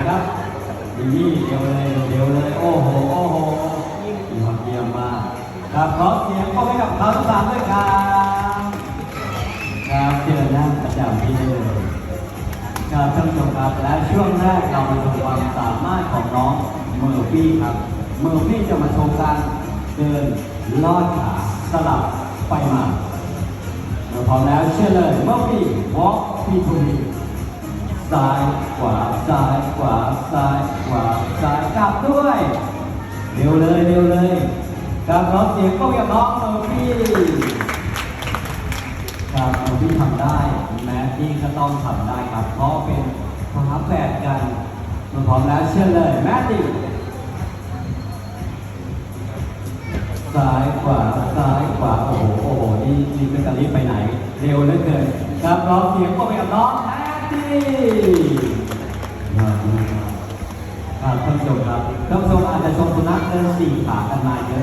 ครับนี่เร็วเลยเร็วเลยโอ้โหโอ้โหยอดเยี่ยมมากครับขอเสียงปรบมือให้กับเขาทั้งสามด้วยครับครับเชิญนั่งประจำที่ได้เลยครับท่านผู้ชมครับและช่วงแรกเรามาชมความสามารถของน้องเมอร์ฟี่ครับเมอร์ฟี่จะมาโชว์การเดินลอดขาสลับไปมาพร้อมแล้วเชื่อเลยเมอร์ฟี่วอล์กพีทูพีซ้ายขวาซ้ายขวาซ้ายขวาซ้ายกลับด้วยเร็วเลยเร็วเลยการร้องเสียงก็ยังร้องเมอร์ฟี่ครับเมอร์ฟี่ทำได้แม้ที่ก็ต้องทำได้ครับเพราะเป็นฝาแฝดกันพร้อมแล้วเชื่อเลยแมตตี้ซ้ายขวาซ้ายขวาโอ้โหโอ้โหนี่เป็นการรีบไปไหนเร็วเหลือเกินครับร้องเสียงก็ยังร้องแมตตี้ครับท่านผู้ชมครับท่านผู้ชมอาจจะชมสุนัขเดินสี่ขากันมาเยอะ